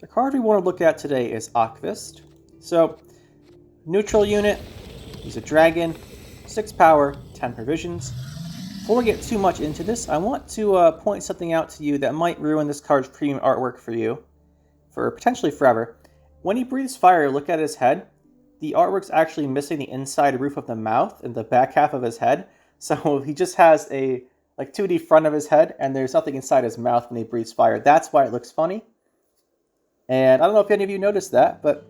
card we want to look at today is Ocvist. So, neutral unit, he's a dragon, 6 power, 10 provisions. Before we get too much into this, I want to point something out to you that might ruin this card's premium artwork for you, for potentially forever. When he breathes fire, look at his head. The artwork's actually missing the inside roof of the mouth and the back half of his head. So he just has a 2D front of his head, and there's nothing inside his mouth when he breathes fire. That's why it looks funny. And I don't know if any of you noticed that, but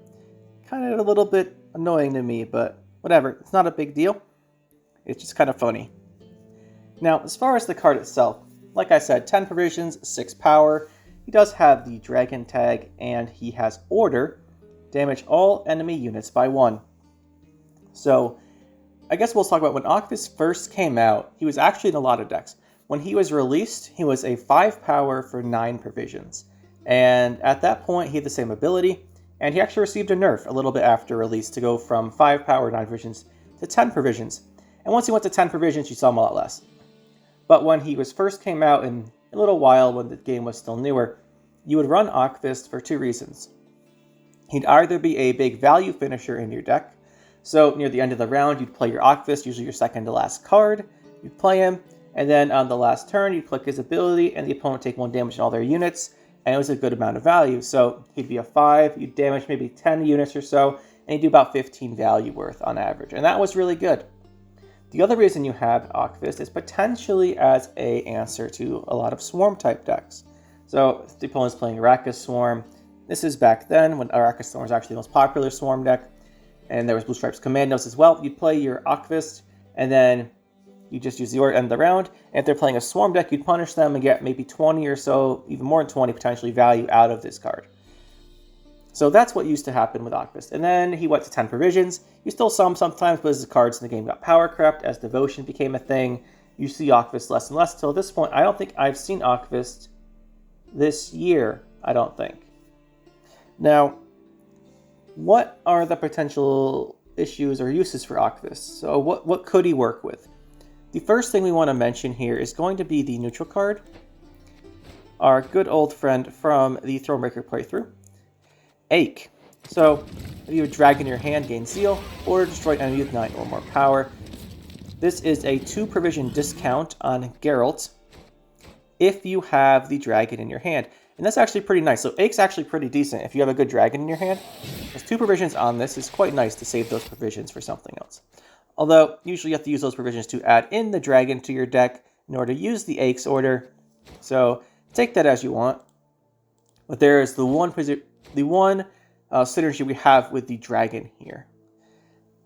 kind of a little bit annoying to me, but whatever. It's not a big deal. It's just kind of funny. Now, as far as the card itself, like I said, 10 provisions, 6 power. He does have the dragon tag, and he has order. Damage all enemy units by 1. So, I guess we'll talk about when Ocvist first came out. He was actually in a lot of decks. When he was released, he was a 5 power for 9 provisions. And at that point, he had the same ability, and he actually received a nerf a little bit after release to go from 5 power 9 provisions to 10 provisions. And once he went to 10 provisions, you saw him a lot less. But when he first came out in a little while, when the game was still newer, you would run Ocvist for 2 reasons. He'd either be a big value finisher in your deck, so near the end of the round, you'd play your Ocvist, usually your second to last card, you'd play him, and then on the last turn, you'd click his ability, and the opponent would take 1 damage on all their units, and it was a good amount of value. So he'd be a 5, you'd damage maybe 10 units or so, and he'd do about 15 value worth on average, and that was really good. The other reason you have Ocvist is potentially as an answer to a lot of Swarm-type decks. So if the opponent's playing Arrakis Swarm, this is back then when Arrakis Swarm was actually the most popular Swarm deck, and there was Blue Stripes Commandos as well. You'd play your Ocvist, and then you just use the order end of the round, and if they're playing a Swarm deck, you'd punish them and get maybe 20 or so, even more than 20 potentially value out of this card. So that's what used to happen with Ocvist. And then he went to 10 provisions. You still saw him sometimes, but as the cards in the game got power crept, as Devotion became a thing, you see Ocvist less and less. Till this point, I don't think I've seen Ocvist this year, I don't think. Now, what are the potential issues or uses for Ocvist? So what could he work with? The first thing we want to mention here is going to be the neutral card, our good old friend from the Thronebreaker playthrough, Ache. So, if you have a dragon in your hand, gain Zeal, or destroy an enemy with 9 or more power. This is a 2 provision discount on Geralt if you have the dragon in your hand. And that's actually pretty nice. So Ache's actually pretty decent if you have a good dragon in your hand. There's 2 provisions on this. It's quite nice to save those provisions for something else. Although, usually you have to use those provisions to add in the dragon to your deck in order to use the Ache's order. So, take that as you want. But there is the one synergy we have with the dragon here.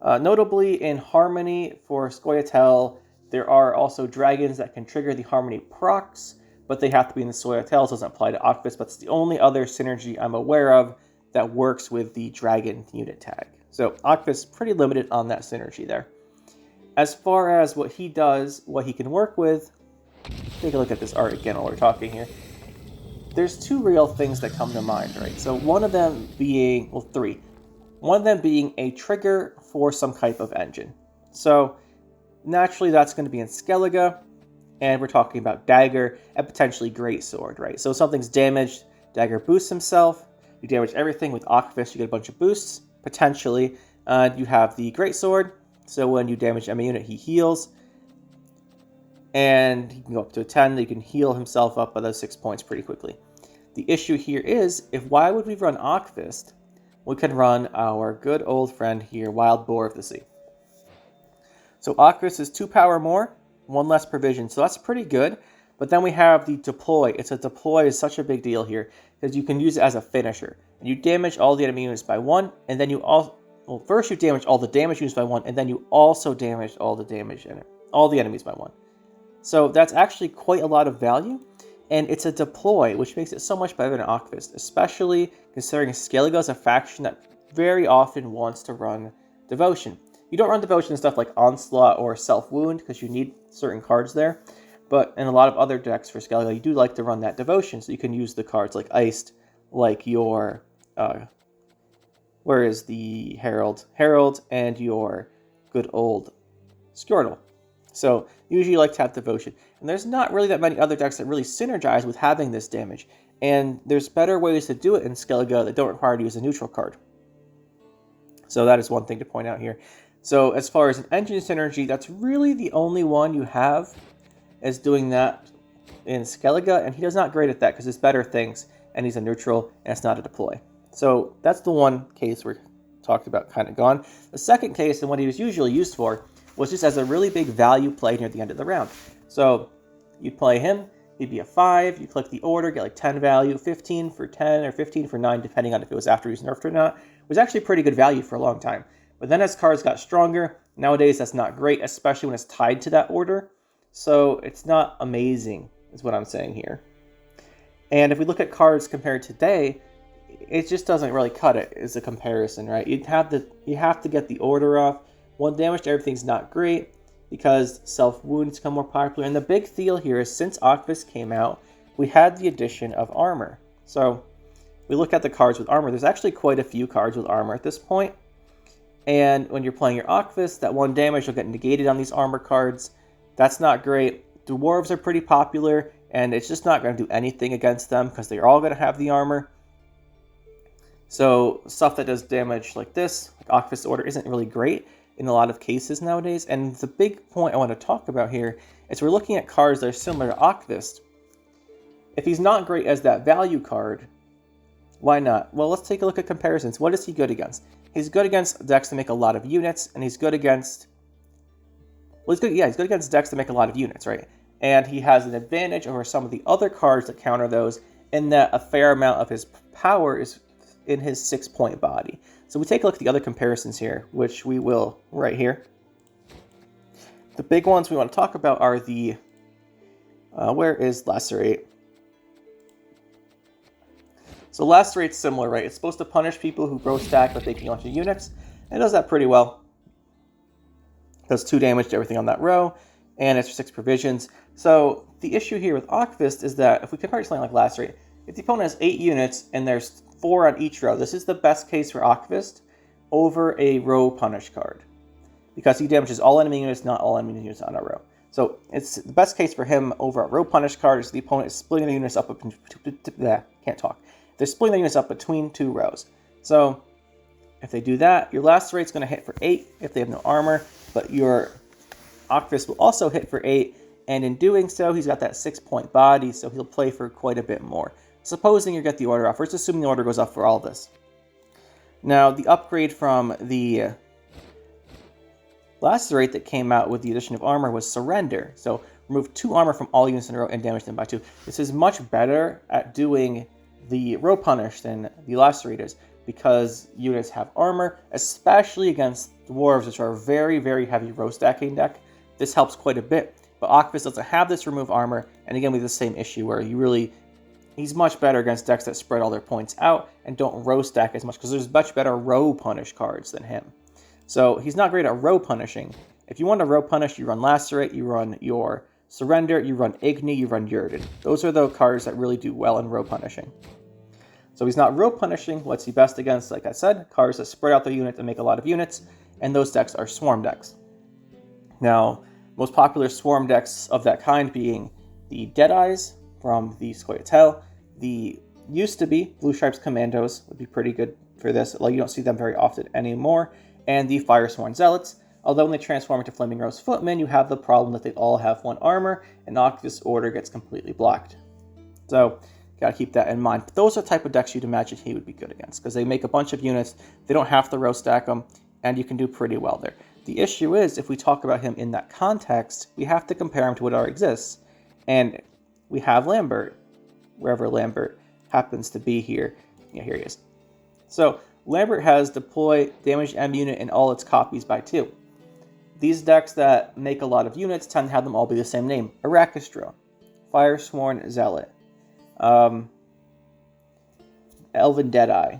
Notably, in Harmony for Scoia'tael, there are also dragons that can trigger the Harmony procs, but they have to be in the Scoia'tael, so it doesn't apply to Ocvist, but it's the only other synergy I'm aware of that works with the dragon unit tag. So Ocvist is pretty limited on that synergy there. As far as what he does, what he can work with, take a look at this art again while we're talking here. There's 2 real things that come to mind, right? So one of them being, well, 3. One of them being a trigger for some type of engine. So naturally that's going to be in Skellige, and we're talking about Dagger and potentially Greatsword, right? So something's damaged, Dagger boosts himself, you damage everything with Ocvist, you get a bunch of boosts, potentially. You have the Greatsword, so when you damage enemy unit, he heals. And he can go up to a 10, he can heal himself up by those 6 points pretty quickly. The issue here is, why would we run Ocvist? We can run our good old friend here, Wild Boar of the Sea. So Ocvist is 2 power more, 1 less provision, so that's pretty good. But then we have the deploy. Deploy is such a big deal here, because you can use it as a finisher. And you damage all the enemy units by 1, and then you first you damage all the damage units by 1, and then you also damage all the enemies by 1. So that's actually quite a lot of value, and it's a deploy, which makes it so much better than Ocvist, especially considering Skellige is a faction that very often wants to run Devotion. You don't run Devotion in stuff like Onslaught or Self-Wound, because you need certain cards there, but in a lot of other decks for Skellige, you do like to run that Devotion, so you can use the cards like Iced, like your, where is the Herald? Herald, and your good old Skjortle. So usually you like to have Devotion. And there's not really that many other decks that really synergize with having this damage. And there's better ways to do it in Skellige that don't require to use a neutral card. So that is one thing to point out here. So as far as an engine synergy, that's really the only one you have is doing that in Skellige, and he does not great at that because it's better things, and he's a neutral, and it's not a deploy. So that's the one case we're talked about kind of gone. The second case, and what he was usually used for, was just as a really big value play near the end of the round. So you'd play him, he'd be a 5, you click the order, get like 10 value, 15 for 10 or 15 for 9, depending on if it was after he's nerfed or not. It was actually pretty good value for a long time. But then as cards got stronger, nowadays that's not great, especially when it's tied to that order. So it's not amazing, is what I'm saying here. And if we look at cards compared to today, it just doesn't really cut it as a comparison, right? You have to get the order off. 1 damage to everything's not great because self-wounds become more popular. And the big deal here is since Ocvist came out, we had the addition of armor. So we look at the cards with armor. There's actually quite a few cards with armor at this point. And when you're playing your Ocvist, that 1 damage will get negated on these armor cards. That's not great. Dwarves are pretty popular, and it's just not going to do anything against them because they're all going to have the armor. So stuff that does damage like this, like Ocvist Order, isn't really great in a lot of cases nowadays. And the big point I want to talk about here is we're looking at cards that are similar to Ocvist. If he's not great as that value card, why not? Well, let's take a look at comparisons. What is he good against? He's good against decks that make a lot of units, and he's good against... Well, he's good against decks that make a lot of units, right? And he has an advantage over some of the other cards that counter those in that a fair amount of his power is in his 6-point body. So we take a look at the other comparisons here, which we will right here. The big ones we want to talk about are the... where is Lacerate? So Lacerate's similar, right? It's supposed to punish people who bro stack but taking onto units. And it does that pretty well. It does 2 damage to everything on that row, and it's 6 provisions. So the issue here with Ocvist is that if we compare it to something like Lacerate, if the opponent has 8 units and there's 4 on each row, this is the best case for Ocvist over a row punish card. Because he damages all enemy units, not all enemy units on a row. So it's the best case for him over a row punish card is the opponent is splitting the units up. Can't talk. They're splitting the units up between 2 rows. So if they do that, your Lacerate's going to hit for 8 if they have no armor, but your Ocvist will also hit for 8, and in doing so, he's got that 6-point body, so he'll play for quite a bit more. Supposing you get the order off, we're just assuming the order goes off for all of this. Now, the upgrade from the Lacerate that came out with the addition of armor was Surrender. So remove 2 armor from all units in a row and damage them by 2. This is much better at doing the row punish than the Lacerate is, because units have armor, especially against dwarves, which are a very, very heavy row stacking deck. This helps quite a bit, but Ocvist doesn't have this remove armor, and again we have the same issue where he's much better against decks that spread all their points out and don't row stack as much, because there's much better row punish cards than him. So he's not great at row punishing. If you want to row punish, you run Lacerate, you run your Surrender, you run Igni, you run Yurden. Those are the cards that really do well in row punishing. So he's not row punishing. What's he best against? Like I said, cards that spread out their unit and make a lot of units, and those decks are swarm decks. Now, most popular swarm decks of that kind being the Deadeyes from the Scoia'tael, the used to be Blue Stripes Commandos would be pretty good for this, although you don't see them very often anymore, and the Firesworn Zealots. Although when they transform into Flaming Rose Footmen, you have the problem that they all have 1 armor, and Ocvist Order gets completely blocked. So, gotta keep that in mind. But those are the type of decks you'd imagine he would be good against, because they make a bunch of units, they don't have to row stack them, and you can do pretty well there. The issue is, if we talk about him in that context, we have to compare him to what already exists. And we have Lambert, wherever Lambert happens to be here. Yeah, here he is. So, Lambert has deploy damaged M unit in all its copies by 2. These decks that make a lot of units tend to have them all be the same name. Arachistro, Firesworn Zealot, Elven Deadeye.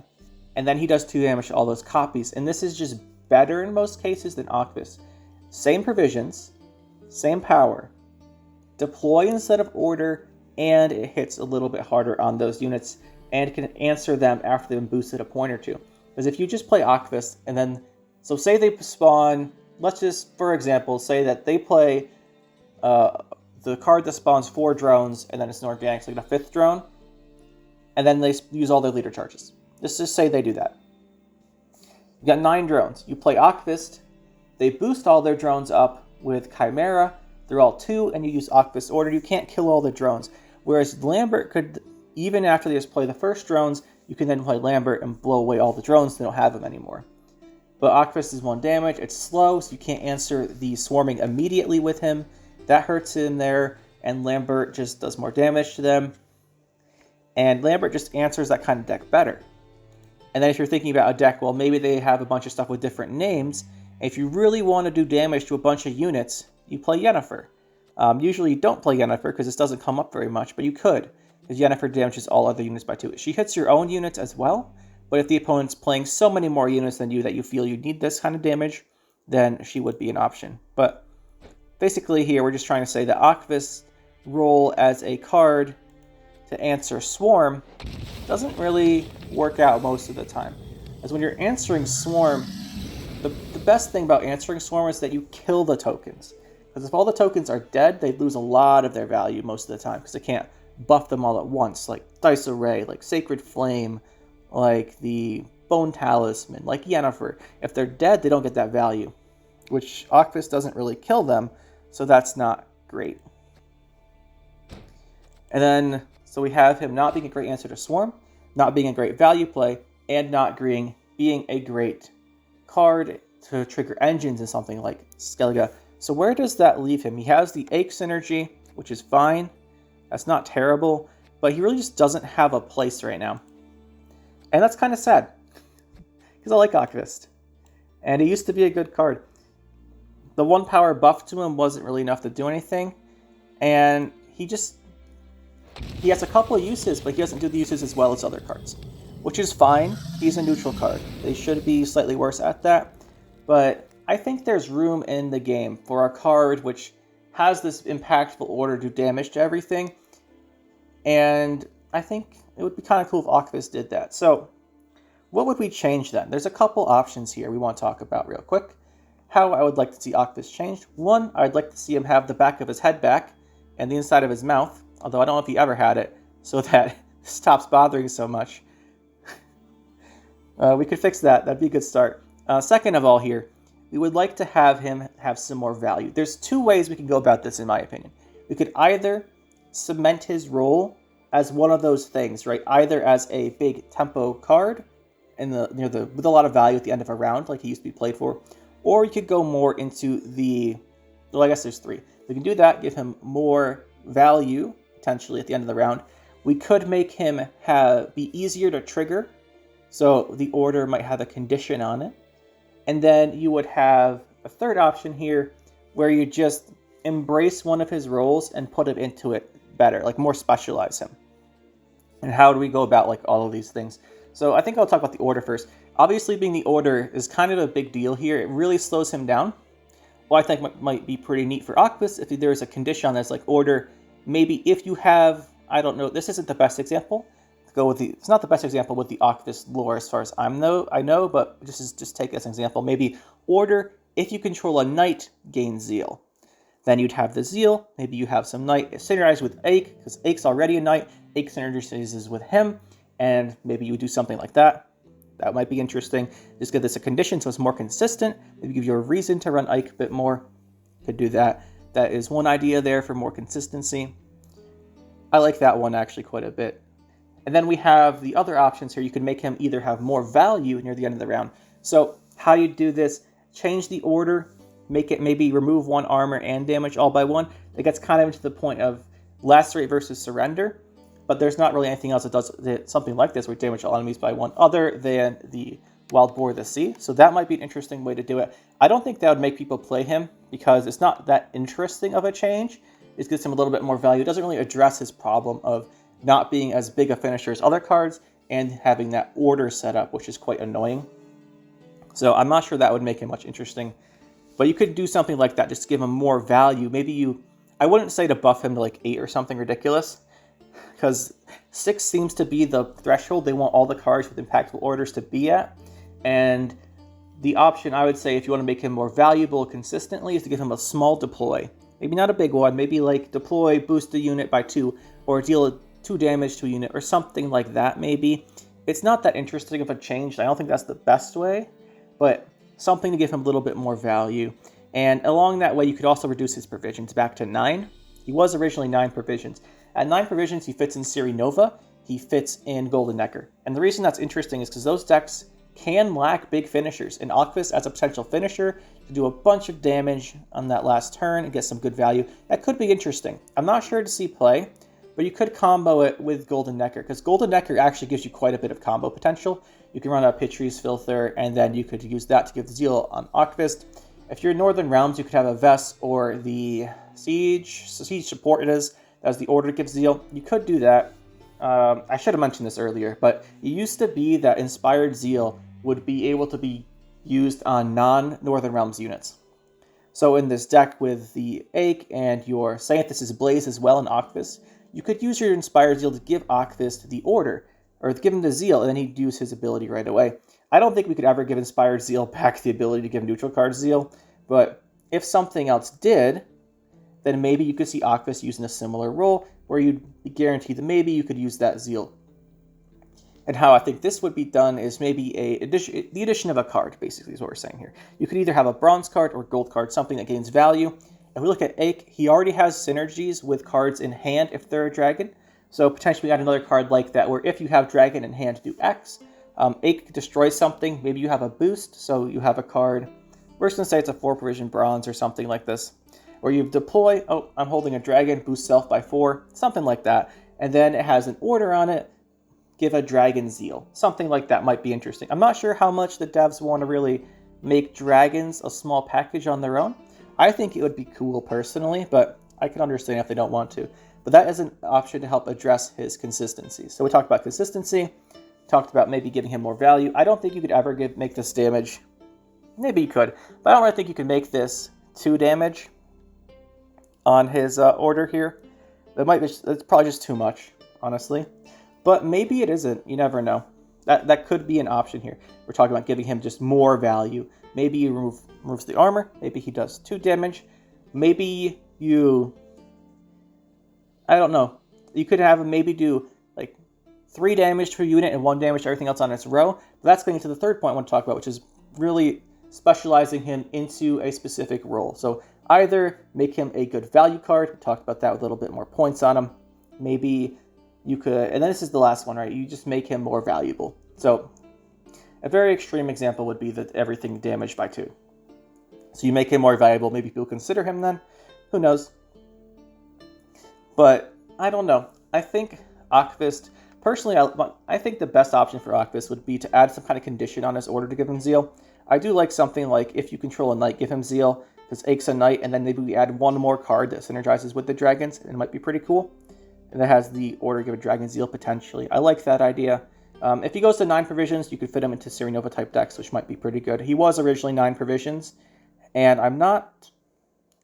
And then he does 2 damage to all those copies. And this is just better in most cases than Ocvist. Same provisions, same power, deploy instead of order, and it hits a little bit harder on those units and can answer them after they've been boosted a point or 2. Because if you just play Ocvist and then, so say they spawn, let's just, for example, say that they play the card that spawns 4 drones, and then it's an organic, so like a 5th drone, and then they use all their leader charges. Let's just say they do that. You got 9 drones. You play Ocvist. They boost all their drones up with Chimera. They're all 2, and you use Ocvist order. You can't kill all the drones. Whereas Lambert could, even after they just play the first drones, you can then play Lambert and blow away all the drones. They don't have them anymore. But Ocvist is 1 damage. It's slow, so you can't answer the swarming immediately with him. That hurts him there, and Lambert just does more damage to them. And Lambert just answers that kind of deck better. And then if you're thinking about a deck, well, maybe they have a bunch of stuff with different names. If you really want to do damage to a bunch of units, you play Yennefer. Usually you don't play Yennefer because this doesn't come up very much, but you could, because Yennefer damages all other units by 2. She hits your own units as well, but if the opponent's playing so many more units than you that you feel you need this kind of damage, then she would be an option. But basically here, we're just trying to say that Ocvist's role as a card to answer Swarm doesn't really work out most of the time. As when you're answering Swarm, the best thing about answering Swarm is that you kill the tokens. Because if all the tokens are dead, they lose a lot of their value most of the time, because they can't buff them all at once, like Dice Array, like Sacred Flame, like the Bone Talisman, like Yennefer. If they're dead, they don't get that value, which Ocvist doesn't really kill them, so that's not great. And then, so we have him not being a great answer to Swarm, not being a great value play, and not being a great card to trigger engines in something like Skellige. So where does that leave him? He has the Ache synergy, which is fine. That's not terrible, but he really just doesn't have a place right now. And that's kind of sad, because I like Ocvist. And he used to be a good card. The 1 power buff to him wasn't really enough to do anything, and he has a couple of uses, but he doesn't do the uses as well as other cards, which is fine. He's a neutral card. They should be slightly worse at that, but I think there's room in the game for a card which has this impactful order do damage to everything, and I think it would be kind of cool if Ocvist did that. So what would we change then? There's a couple options here we want to talk about real quick. How I would like to see Ocvist changed. 1, I'd like to see him have the back of his head back and the inside of his mouth, although I don't know if he ever had it, so that it stops bothering so much. We could fix that. That'd be a good start. Second of all here, we would like to have him have some more value. There's 2 ways we can go about this, in my opinion. We could either cement his role as one of those things, right? Either as a big tempo card with a lot of value at the end of a round, like he used to be played for, or you could go more into well, I guess there's 3. We can do that, give him more value, potentially, at the end of the round. We could make him be easier to trigger, so the order might have a condition on it. And then you would have a third option here, where you just embrace one of his roles and put him into it better, like more specialize him. And how do we go about like all of these things? So I think I'll talk about the order first. Obviously, being the order is kind of a big deal here. It really slows him down. What I think might be pretty neat for Ocvist, if there is a condition on this, like order, maybe if you have, I don't know, this isn't the best example. It's not the best example with the Ocvist lore as far as I know, but just take as an example. Maybe order, if you control a knight, gain zeal. Then you'd have the zeal, maybe you have some knight synergized with Ache, because Ache's already a knight, Ache synergizes with him, and maybe you would do something like that. That might be interesting. Just give this a condition so it's more consistent. Maybe give you a reason to run Ike a bit more. Could do that. That is one idea there for more consistency. I like that one actually quite a bit. And then we have the other options here. You could make him either have more value near the end of the round. So how you do this, change the order, make it maybe remove 1 armor and damage all by 1. It gets kind of into the point of lacerate versus surrender. But there's not really anything else that does something like this where you damage all enemies by 1 other than the Wild Boar of the Sea. So that might be an interesting way to do it. I don't think that would make people play him because it's not that interesting of a change. It gives him a little bit more value. It doesn't really address his problem of not being as big a finisher as other cards and having that order set up, which is quite annoying. So I'm not sure that would make him much interesting. But you could do something like that, just to give him more value. Maybe I wouldn't say to buff him to like 8 or something ridiculous, because 6 seems to be the threshold they want all the cards with impactful orders to be at. And the option, I would say, if you want to make him more valuable consistently, is to give him a small deploy. Maybe not a big one, maybe like deploy, boost the unit by 2, or deal 2 damage to a unit, or something like that maybe. It's not that interesting of a change. I don't think that's the best way, but something to give him a little bit more value. And along that way, you could also reduce his provisions back to 9. He was originally 9 provisions. At 9 provisions, he fits in Siri Nova, he fits in Golden Necker. And the reason that's interesting is because those decks can lack big finishers. And Ocvist, as a potential finisher, to do a bunch of damage on that last turn and get some good value, that could be interesting. I'm not sure to see play, but you could combo it with Golden Necker, because Golden Necker actually gives you quite a bit of combo potential. You can run a Pitry's Filter, and then you could use that to give Zeal on Ocvist. If you're in Northern Realms, you could have a Vest or the Siege support it is. That was the order to give Zeal. You could do that. I should have mentioned this earlier, but it used to be that Inspired Zeal would be able to be used on non-Northern Realms units. So in this deck with the Ache and your Xanthus' Blaze as well in Ocvist, you could use your Inspired Zeal to give Ocvist the order, or give him the Zeal, and then he'd use his ability right away. I don't think we could ever give Inspired Zeal back the ability to give neutral card Zeal, but if something else did, then maybe you could see Ocvist using a similar role, where you'd be guaranteed that maybe you could use that Zeal. And how I think this would be done is maybe the addition of a card, basically, is what we're saying here. You could either have a bronze card or gold card, something that gains value. If we look at Ache, he already has synergies with cards in hand if they're a dragon. So potentially add another card like that, where if you have dragon in hand, do X. Ache destroys something, maybe you have a boost, so you have a card. We're just going to say it's a 4 provision bronze or something like this. Where you deploy, oh, I'm holding a dragon, boost self by 4, something like that. And then it has an order on it, give a dragon Zeal. Something like that might be interesting. I'm not sure how much the devs want to really make dragons a small package on their own. I think it would be cool personally, but I can understand if they don't want to. But that is an option to help address his consistency. So we talked about consistency, talked about maybe giving him more value. I don't think you could ever make this damage. Maybe you could, but I don't really think you can make this 2 damage on his order here. It's probably just too much, honestly. But maybe it isn't. You never know. That could be an option here. We're talking about giving him just more value. Maybe you removes the armor. Maybe he does 2 damage. Maybe you... I don't know. You could have him maybe do like 3 damage to a unit and 1 damage to everything else on its row. But that's getting to the third point I want to talk about, which is really specializing him into a specific role. So either make him a good value card. We talked about that with a little bit more points on him. Maybe you could, and then this is the last one, right? You just make him more valuable. So a very extreme example would be that everything damaged by 2. So you make him more valuable. Maybe people consider him then. Who knows? But I don't know. I think Ocvist, personally, I think the best option for Ocvist would be to add some kind of condition on his order to give him Zeal. I do like something like, if you control a knight, give him Zeal, because Ache's a knight, and then maybe we add 1 more card that synergizes with the dragons, and it might be pretty cool. And that has the order to give a dragon Zeal potentially. I like that idea. If he goes to 9 provisions, you could fit him into Siri Nova type decks, which might be pretty good. He was originally 9 provisions, and I don't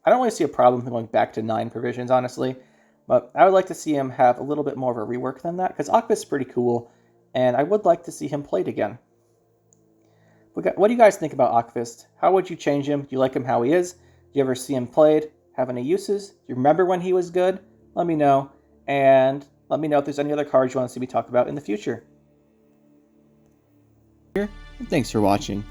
really see a problem with going back to 9 provisions, honestly. But I would like to see him have a little bit more of a rework than that, because Ocvist is pretty cool, and I would like to see him played again. What do you guys think about Ocvist? How would you change him? Do you like him how he is? Do you ever see him played? Have any uses? Do you remember when he was good? Let me know. And let me know if there's any other cards you want to see me talk about in the future. And thanks for watching.